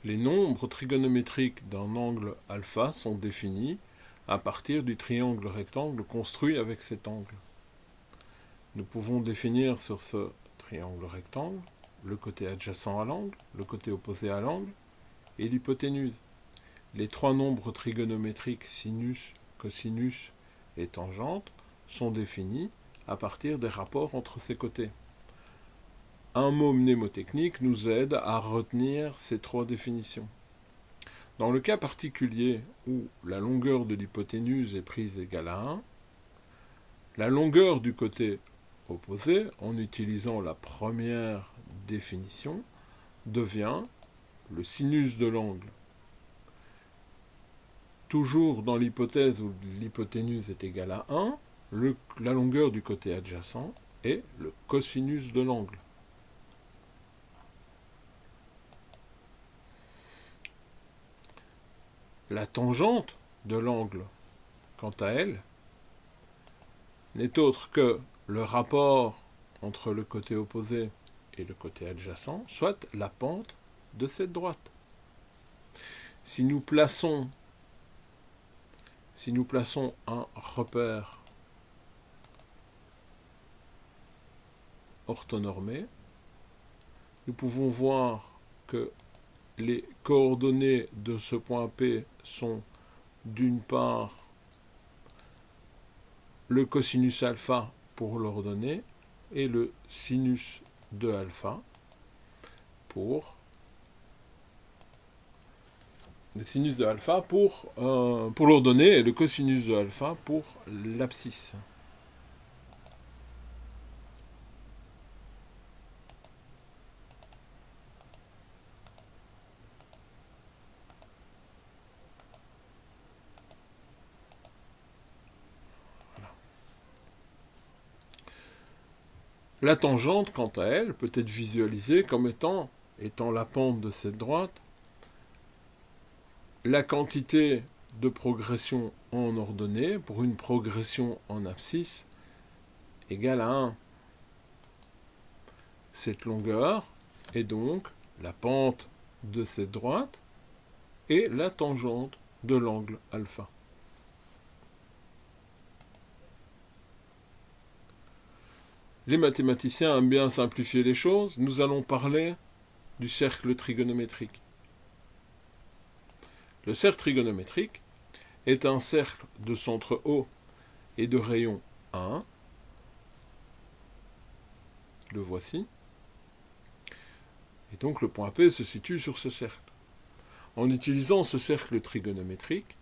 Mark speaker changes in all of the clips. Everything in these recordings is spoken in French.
Speaker 1: Les nombres trigonométriques d'un angle alpha sont définis à partir du triangle rectangle construit avec cet angle. Nous pouvons définir sur ce triangle rectangle le côté adjacent à l'angle, le côté opposé à l'angle et l'hypoténuse. Les trois nombres trigonométriques sinus, cosinus et tangente sont définis à partir des rapports entre ces côtés. Un mot mnémotechnique nous aide à retenir ces trois définitions. Dans le cas particulier où la longueur de l'hypoténuse est prise égale à 1, la longueur du côté opposé, en utilisant la première définition, devient le sinus de l'angle. Toujours dans l'hypothèse où l'hypoténuse est égale à 1, la longueur du côté adjacent est le cosinus de l'angle. La tangente de l'angle, quant à elle, n'est autre que le rapport entre le côté opposé et le côté adjacent, soit la pente de cette droite. Si nous plaçons un repère orthonormé, nous pouvons voir que les coordonnées de ce point P sont d'une part le cosinus alpha pour l'ordonnée et le sinus de alpha pour l'ordonnée et le cosinus de alpha pour l'abscisse. La tangente, quant à elle, peut être visualisée comme étant la pente de cette droite, la quantité de progression en ordonnée pour une progression en abscisse égale à 1. Cette longueur est donc la pente de cette droite et la tangente de l'angle alpha. Les mathématiciens aiment bien simplifier les choses. Nous allons parler du cercle trigonométrique. Le cercle trigonométrique est un cercle de centre O et de rayon 1. Le voici. Et donc le point P se situe sur ce cercle. En utilisant ce cercle trigonométrique,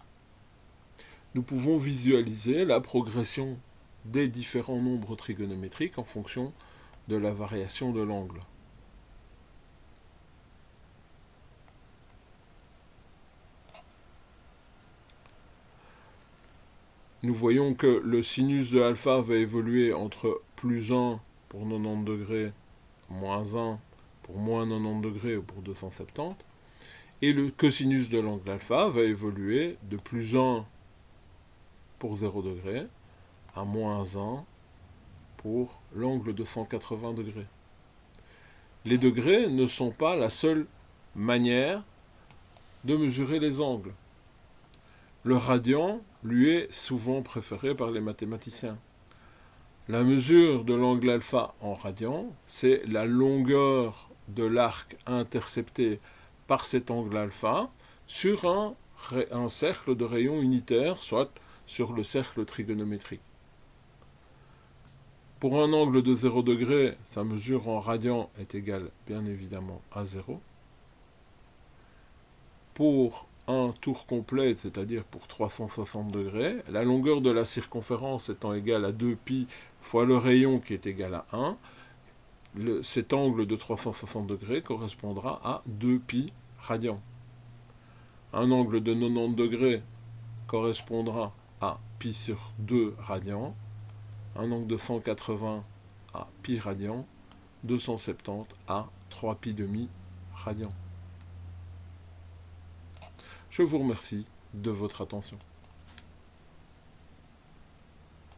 Speaker 1: nous pouvons visualiser la progression des différents nombres trigonométriques en fonction de la variation de l'angle. Nous voyons que le sinus de alpha va évoluer entre plus 1 pour 90 degrés, moins 1 pour moins 90 degrés ou pour 270, et le cosinus de l'angle alpha va évoluer de plus 1 pour 0 degrés à moins 1 pour l'angle de 180 degrés. Les degrés ne sont pas la seule manière de mesurer les angles. Le radian, lui, est souvent préféré par les mathématiciens. La mesure de l'angle alpha en radian, c'est la longueur de l'arc intercepté par cet angle alpha sur un cercle de rayon unitaire, soit sur le cercle trigonométrique. Pour un angle de 0 degré, sa mesure en radian est égale, bien évidemment, à 0. Pour un tour complet, c'est-à-dire pour 360 degrés, la longueur de la circonférence étant égale à 2π fois le rayon qui est égal à 1, cet angle de 360 degrés correspondra à 2π radians. Un angle de 90 degrés correspondra à π sur 2 radians, un angle de 180 à π radians, 270 à 3π demi radians. Je vous remercie de votre attention.